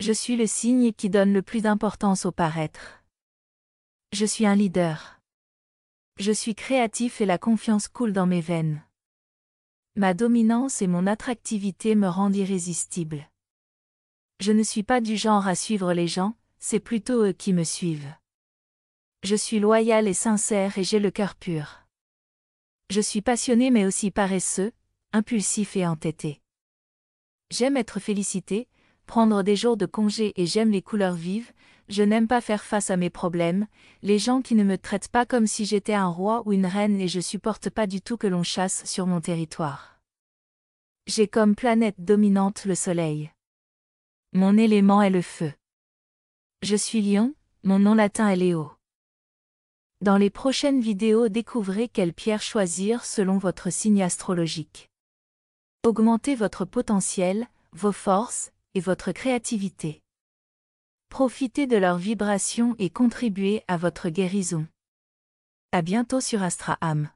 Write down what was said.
Je suis le signe qui donne le plus d'importance au paraître. Je suis un leader. Je suis créatif et la confiance coule dans mes veines. Ma dominance et mon attractivité me rendent irrésistible. Je ne suis pas du genre à suivre les gens, c'est plutôt eux qui me suivent. Je suis loyal et sincère et j'ai le cœur pur. Je suis passionné mais aussi paresseux, impulsif et entêté. J'aime être félicité, prendre des jours de congé et j'aime les couleurs vives, je n'aime pas faire face à mes problèmes, les gens qui ne me traitent pas comme si j'étais un roi ou une reine et je supporte pas du tout que l'on chasse sur mon territoire. J'ai comme planète dominante le soleil. Mon élément est le feu. Je suis Lion, mon nom latin est Léo. Dans les prochaines vidéos, découvrez quelle pierre choisir selon votre signe astrologique. Augmentez votre potentiel, vos forces et votre créativité. Profitez de leurs vibrations et contribuez à votre guérison. À bientôt sur Astraham.